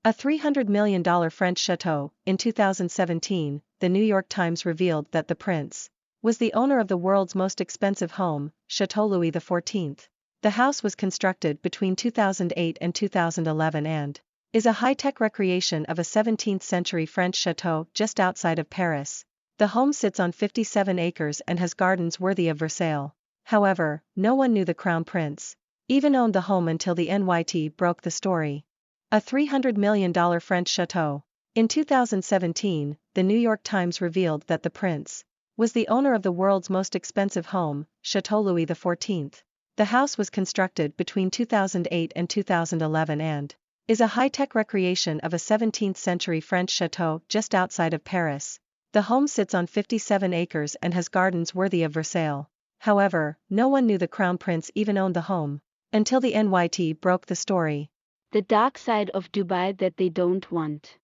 A $300 million French chateau. In 2017, the New York Times revealed that the prince was the owner of the world's most expensive home, Chateau Louis XIV. The house was constructed between 2008 and 2011 and is a high-tech recreation of a 17th-century French chateau just outside of Paris. The home sits on 57 acres and has gardens worthy of Versailles. However, no one knew the crown prince even owned the home until the NYT broke the story. A $300 million French chateau. In 2017, the New York Times revealed that the prince was the owner of the world's most expensive home, Chateau Louis XIV. The house was constructed between 2008 and 2011 and is a high-tech recreation of a 17th-century French chateau just outside of Paris. The home sits on 57 acres and has gardens worthy of Versailles. However, no one knew the crown prince even owned the home until the NYT broke the story. The dark side of Dubai that they don't want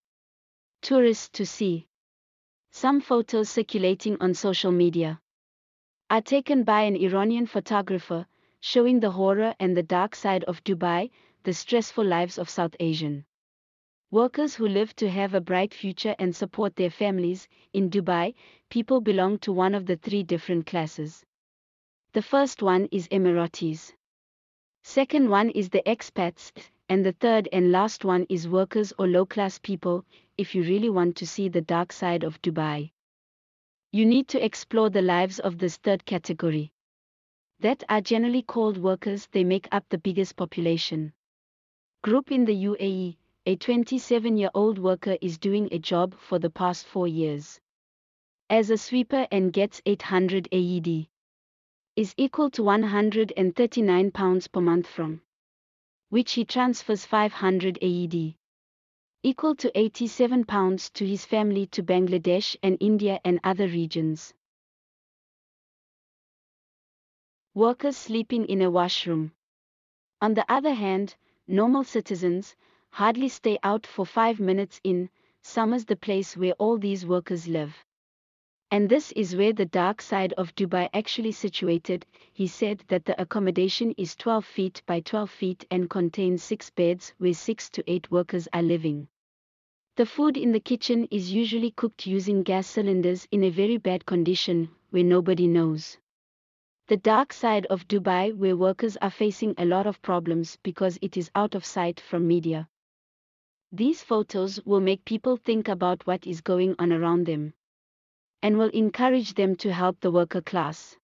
tourists to see. Some photos circulating on social media are taken by an Iranian photographer, showing the horror and the dark side of Dubai, the stressful lives of South Asian workers who live to have a bright future and support their families. In Dubai, people belong to one of the three different classes. The first one is Emiratis. Second one is the expats, and the third and last one is workers or low-class people. If you really want to see the dark side of Dubai, you need to explore the lives of this third category. That are generally called workers. They make up the biggest population group in the UAE. A 27-year-old worker is doing a job for the past 4 years as a sweeper and gets 800 AED. Is equal to £139 per month, from which he transfers 500 AED, equal to £87 to his family, to Bangladesh and India and other regions. Workers sleeping in a washroom. On the other hand, normal citizens hardly stay out for 5 minutes in summers, the place where all these workers live. And this is where the dark side of Dubai actually situated. He said that the accommodation is 12 feet by 12 feet and contains 6 beds where 6 to 8 workers are living. The food in the kitchen is usually cooked using gas cylinders in a very bad condition, where nobody knows. The dark side of Dubai, where workers are facing a lot of problems because it is out of sight from media. These photos will make people think about what is going on around them and will encourage them to help the worker class.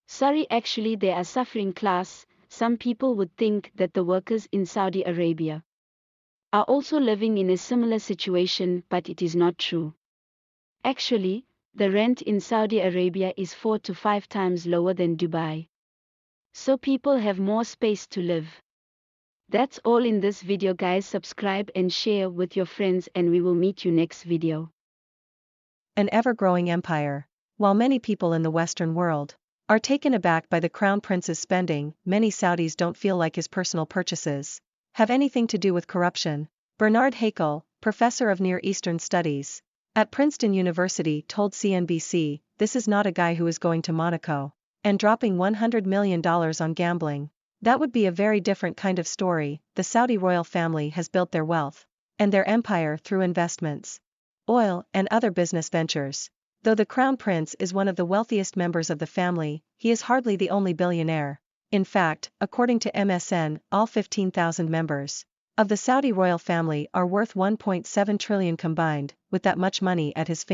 Sorry, actually they are suffering class. Some people would think that the workers in Saudi Arabia are also living in a similar situation, but it is not true. Actually, the rent in Saudi Arabia is 4 to 5 times lower than Dubai. So people have more space to live. That's all in this video, guys. Subscribe and share with your friends, and we will meet you next video. An ever-growing empire. While many people in the Western world are taken aback by the crown prince's spending, many Saudis don't feel like his personal purchases have anything to do with corruption. Bernard Hakel, professor of Near Eastern Studies at Princeton University, told CNBC, "This is not a guy who is going to Monaco and dropping $100 million on gambling. That would be a very different kind of story." The Saudi royal family has built their wealth and their empire through investments, oil, and other business ventures. Though the crown prince is one of the wealthiest members of the family, he is hardly the only billionaire. In fact, according to MSN, all 15,000 members of the Saudi royal family are worth $1.7 trillion combined. With that much money at his fingertips,